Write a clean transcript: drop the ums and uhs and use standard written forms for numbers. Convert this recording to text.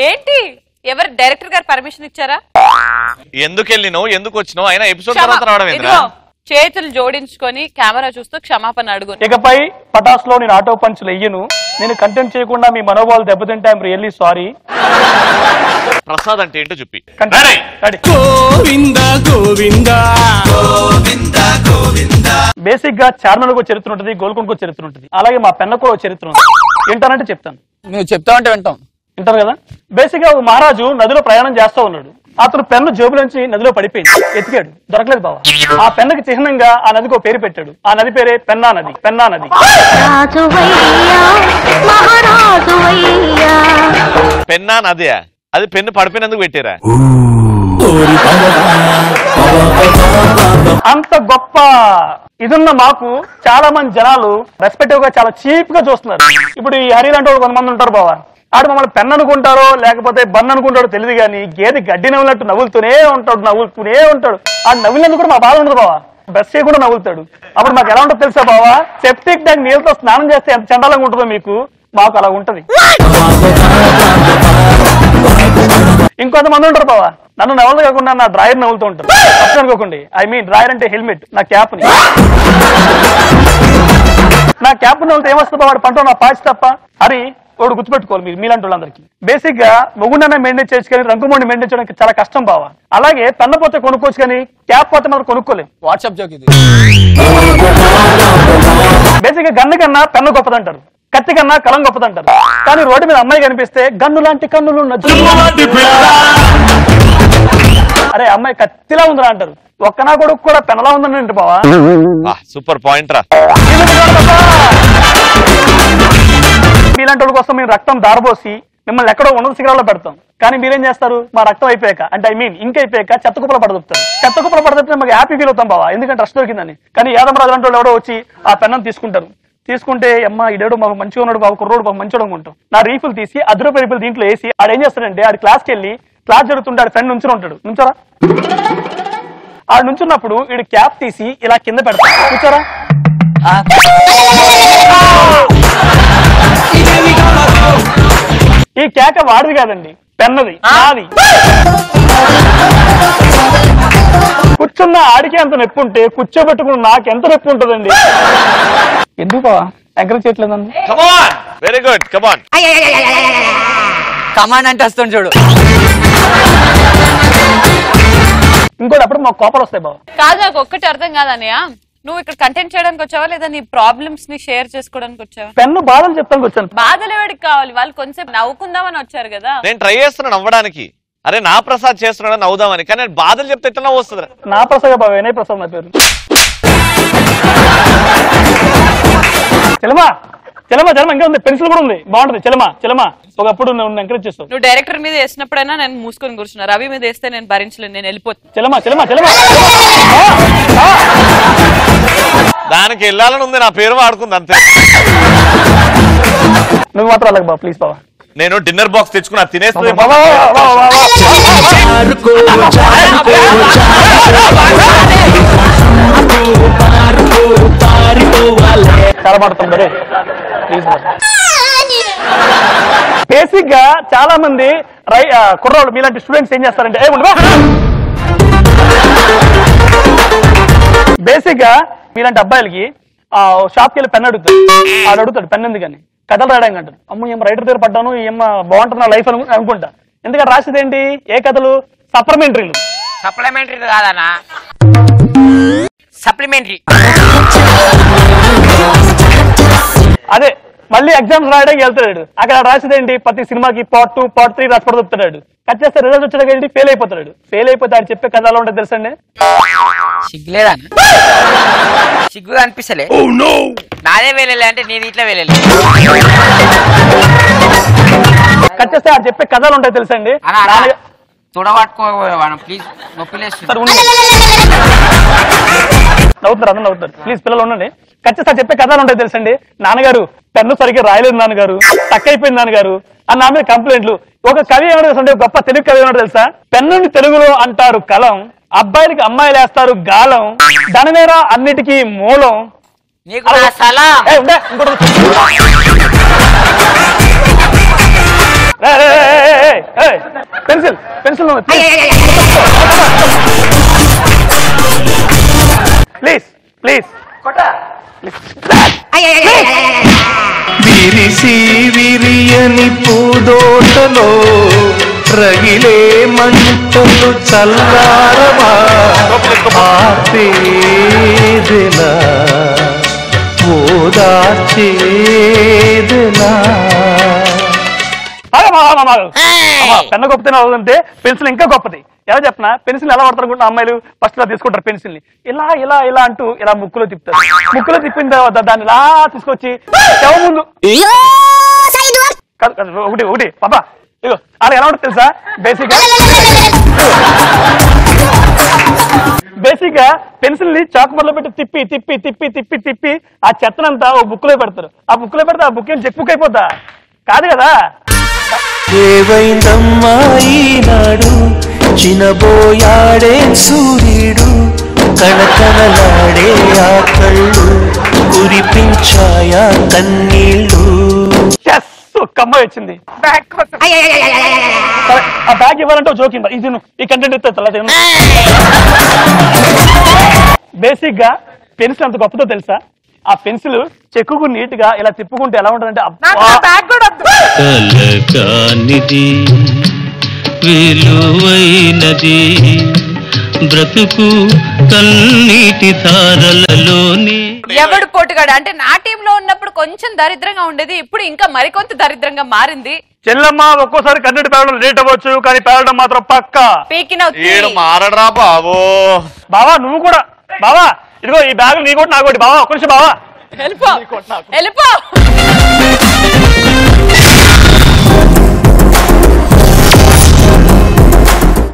ఏంటి ఎవరు డైరెక్టర్ గారు పర్మిషన్ ఇచ్చారా? ఎందుకు వెళ్ళినావు, ఎందుకు వచ్చినావు? అయినా ఎపిసోడ్ తర్వాత రావడం ఏంద్రా? చేతులు జోడించుకొని కెమెరా చూస్తూ క్షమాపణ అడుగు. ఇకపై పటాస్ లో నేను ఆటో పంచులు వెయ్యను. నేను కంటెంట్ చేయకుండా మీ మనోభావాలు దెబ్బతింటే ఐఎమ్ రియల్లీ సారీ. ప్రసాద్ అంటే ఏంటో చెప్పి. బేసిక్ గా చార్మినార్ చరిత్ర ఉంటుంది, గోల్కొండకు చరిత్ర ఉంటుంది, అలాగే మా పెన్నకు చరిత్ర ఉంటుంది. వింటానంటే చెప్తాను. నువ్వు చెప్తావంటే వింటాం. వింటారు కదా. బేసిక్ గా మహారాజు నదిలో ప్రయాణం చేస్తూ ఉన్నాడు. అతను పెన్ను జేబులోంచి నదిలో పడిపోయింది. ఎతికాడు, దొరకలేదు బావ. ఆ పెన్నుకి చిహ్నంగా ఆ నదికి ఒక పేరు పెట్టాడు. ఆ నది పేరే పెన్నా నది. పెన్నా నది. పెన్నా నది అది పెన్ను పడిపోయినందుకు పెట్టారా? అంత గొప్ప ఇదున్న మాకు చాలా మంది జనాలు రెస్పెక్టివ్ గా చాలా చీప్ గా చూస్తున్నారు. ఇప్పుడు ఈ హరి లాంటి వాళ్ళు కొంతమంది ఉంటారు బావా, ఆడు మమ్మల్ని పెన్ అనుకుంటారో లేకపోతే బన్ అనుకుంటాడో తెలియదు కానీ గేదె గడ్డి నవ్వులట్టు నవ్వులుతూనే ఉంటాడు. ఆ నవ్వులందుకు కూడా మా బాధ ఉండదు బావా. బ్రష్ చేయకుండా నవ్వులుతాడు. అప్పుడు మాకు ఎలా ఉంటుందో తెలుసా బావా, సెప్టిక్ ట్యాంక్ నీళ్ళతో స్నానం చేస్తే ఎంత చండాలంగా ఉంటుందో మీకు, మాకు అలా ఉంటది. ఇంకొంతమంది ఉంటారు బావా, నన్ను నవ్వులు కాకుండా నా డ్రాయర్ నవ్వులుతూ ఉంటారు. అప్పుడు అనుకోకండి, ఐ మీన్ డ్రాయర్ అంటే హెల్మెట్, నా క్యాప్ ని. నా క్యాప్ నవ్వులతో ఏమొస్తుంది బావాడు పంట నా పాచి తప్ప. హరి వాడు గుర్తుపెట్టుకోవాలి మీరు, మీలాంటి వాళ్ళందరికీ. బేసిక్ గా మొగుండనే మెయింటైన్ చేయొచ్చు కానీ రంగుమోడిని మెయింటైన్ చేయడానికి చాలా కష్టం బావా. అలాగే పెన్న పోతే కొనుక్కోవచ్చు కానీ క్యాప్ పోతే మనం కొనుక్కోలేం. వాట్సాప్ జోక్ ఇది. బేసిక్ గా గన్ను కన్నా పెన్ను గొప్పదంటారు, కత్తి కన్నా కలం గొప్పదంటారు. కానీ రోడ్డు మీద అమ్మాయి కనిపిస్తే గన్ను లాంటి కన్నులు అరే అమ్మాయి కత్తిలా ఉందిరా అంటారు. ఒక్కనా కొడుకు కూడా పెనలా ఉందండి బావా. సూపర్ పాయింట్ రా. మీలాంటి వాళ్ళ కోసం మేము రక్తం దారబోసి మిమ్మల్ని ఎక్కడో ఉన్నత శిఖరాల్లో పెడతాం. కానీ మీరేం చేస్తారు, మా రక్తం అయిపోయాక అంటే ఐ మీన్ ఇంక అయిపోయాక చెత్త కుప్పలు పడదొప్పుతారు. చెత్త కుప్పలు పడదొప్పితే మాకు హ్యాపీ ఫీల్ అవుతాం బావా, ఎందుకంటే రష్ దొరికిందని. కానీ యాదమరాజు లాంటి వాళ్ళు ఎవడో వచ్చి ఆ పెన్నం తీసుకుంటారు. తీసుకుంటే అమ్మ ఇడేడు మాకు మంచిగా ఉన్నాడు బాబు, కుర్రోడు బాబు మంచిగా అనుకుంటాం. నా రీఫుల్ తీసి ₹10 రీఫుల్ దీంట్లో వేసి ఆడు ఏం చేస్తాడంటే ఆడి క్లాస్కి వెళ్ళి క్లాస్ జరుగుతుంటే ఆడి ఫ్రెండ్ నుంచుని ఉంటాడు. నుంచారా? ఆడు నుంచున్నప్పుడు వీడు క్యాప్ తీసి ఇలా కింద పెడతాడు. కూర్చోరా. ఈ కేక వాడిది కాదండి, పెన్నది, నాది. కూర్చున్న ఆడికి ఎంత నొప్పి ఉంటే కూర్చోబెట్టుకుని నాకు ఎంత నొప్పి ఉంటుందండి. ఎందుకు బావా ఎంకరేజ్ చేయట్లేదండి? వెరీ గుడ్, కమాన్. కమాన్ అంటే వస్తుంది చూడు. ఇంకోటి అప్పుడు మాకు కోపాలు వస్తాయి బావా. కాదు, నాకు ఒక్కటి అర్థం కాదన్నయ్య, నువ్వు ఇక్కడ కంటెంట్ చేయడానికి వచ్చావా లేదా నీ ప్రాబ్లమ్స్ ని షేర్ చేసుకోవడానికి వచ్చావా? పెన్ను బాధలు చెప్తానికి వచ్చాను. బాధలు ఎవరికి కావాలి? వాళ్ళు కొంచెం నవ్వుకుందామని వచ్చారు కదా. నేను ట్రై చేస్తున్నా నవ్వడానికి. అరే నా ప్రసాద్ చేస్తున్నాడు నవ్వుదామని, కానీ బాధలు చెప్తే ఎట్లా నవ్వు వస్తుంది? నా ప్రసాద్ బాబు, వినయ్ ప్రసాద్ నా పేరు. చెలమా చెలమా చెలమా ఇంకా ఉంది, పెన్సిల్ కూడా ఉంది, బాగుంటుంది. చెలమా ఒకప్పుడు నువ్వు ఎంకరేజ్ చేస్తావు. నువ్వు డైరెక్టర్ మీద వేసినప్పుడైనా నేను మూసుకొని కూర్చున్నా, రవి మీద వేస్తే నేను భరించలేను, నేను వెళ్ళిపోతాను. చెలమా దానికి వెళ్ళాలని ఉంది, నా పేరు వాడుకుంది అంతే. నువ్వు మాత్రం అలాగే బాబు ప్లీజ్ బాబా. నేను డిన్నర్ బాక్స్ తెచ్చుకున్నా, తినేస్తుంది. చాలా మాట్లాడుతాం బరే ప్లీజ్. బేసిక్ గా చాలా మంది కుర్రోళ్ళు మీలాంటి స్టూడెంట్స్ ఏం చేస్తారంటే బేసిక్ గా మీలాంటి అబ్బాయిలకి షాప్కి వెళ్ళి పెన్ అడుగుతాడు. ఆడు అడుగుతాడు పెన్ ఎందుకని, కథలు రాయడానికి అంటాడు. అమ్మ ఏం రైటర్ దగ్గర పడ్డాను, ఏం బాగుంటుంది నా లైఫ్ అనుకుంటా. ఎందుకంటే రాసేది ఏంటి, ఏ కథలు? సప్లిమెంటరీలు. సప్లిమెంటరీ కాదన్నా, సప్లిమెంటరీ. అదే మళ్ళీ ఎగ్జామ్స్ రాయడానికి వెళ్తాడు. అక్కడ రాసేది ఏంటి, ప్రతి సినిమాకి part 2 part 3 రాసి పడుతున్నాడు. కట్ చేస్తే రిజల్ట్ వచ్చాడు ఏంటి, ఫెయిల్ అయిపోతాడు. ఫెయిల్ అయిపోతే ఆయన చెప్పే కథ ఎలా ఉంటుంది తెలుసండి? సిగ్గులేదా? సిగ్గు అనిపిస్తలే. నాదే వేలే అంటే నేను ఇట్లా వేలే. కట్ చేస్తే ఆయన చెప్పే కథలు ఉంటాయి తెలుసండి. తుడబట్టుకో ప్లీజ్, నొప్పిలేస్తుంది. నవ్వుతారు, అందరూ నవ్వుతారు. ప్లీజ్ పిల్లలు ఉండండి. ఖచ్చితంగా చెప్పే కథలు ఉంటాయి తెలుసండి. నాన్నగారు పెన్ను సరిగ్గా రాయలేదు నాన్నగారు, టక్ అయిపోయింది నాన్నగారు అని నా మీద కంప్లైంట్లు. ఒక కవి ఏమన్నా తెలుసండి, గొప్ప తెలుగు కవి ఏమన్నా తెలుసా? పెన్నుని తెలుగులో అంటారు కలం, అబ్బాయిలకి అమ్మాయిలు వేస్తారు గాలం, ధనమేరా అన్నిటికీ మూలం. పెన్సిల్ పెన్సిల్ ప్లీజ్ ప్లీజ్ విరిసి విరియని పూదోటలో రగిలే మంటలు చల్లారవా ఆపేదెలా ఓదార్చేదెలా. పెన్న గొప్పతనం అవుతుంటే పెన్సిల్ ఇంకా గొప్పది. ఎలా చెప్పిన పెన్సిల్ ఎలా వాడతారు అనుకుంటే అమ్మాయిలు ఫస్ట్ ఇలా తీసుకుంటారు పెన్సిల్ ని ఇలా ఇలా ఇలా అంటూ ఇలా ముక్కులో తిప్పుతారు. ముక్కులో తిప్పిన తర్వాత దాన్ని ఇలా తీసుకొచ్చి చెవ ముందు ఒకటి ఒకటి పాపా ఇగో అలా ఎలా ఉంటుంది తెలుసా? బేసిక్ గా పెన్సిల్ ని చాకుమర్లో పెట్టి తిప్పి తిప్పి తిప్పి తిప్పి తిప్పి ఆ చెత్తనంతా ఓ బుక్ లో పెడతారు. ఆ బుక్ లో పెడితే ఆ బుక్ ఏం చెక్ బుక్ అయిపోతా కాదు కదా. ఏవైందమ్మా ఈనాడు చినబోయాడే సూర్యుడు కళకళలాడే ఆ కళ్ళు కురిపించాయా కన్నీళ్ళు. కమ్మాయి వచ్చింది ఆ బ్యాగ్ ఇవ్వాలంటే జోకిందా ఇది ఈ కంటెంట్ ఇస్తా. బేసిక్ గా పెన్సిల్ అంత గొప్పతో తెలుసా? ఆ పెన్సిల్ చెక్కుకు నీట్ గా ఇలా తిప్పుకుంటే ఎలా ఉంటుందంటే కలకానిది విలువైనది బ్రతుకు కన్నీటి ధారలలోనే. ఎవడు పోటుగాడు అంటే నా టీమ్ లో ఉన్నప్పుడు కొంచెం దరిద్రంగా ఉండేది, ఇప్పుడు ఇంకా మరికొంత దరిద్రంగా మారింది. చెల్లమ్మ ఒక్కోసారి కంటెంట్ పేరడం లేట్ అవ్వచ్చు కానీ పేరడం మాత్రం పక్కా మారడరా బాబో. బావా నువ్వు కూడా బావా ఇదిగో ఈ బ్యాగ్ నీ కూడా నాకు బావా కొంచెం బావా వెళ్ళిపో వెళ్ళిపో.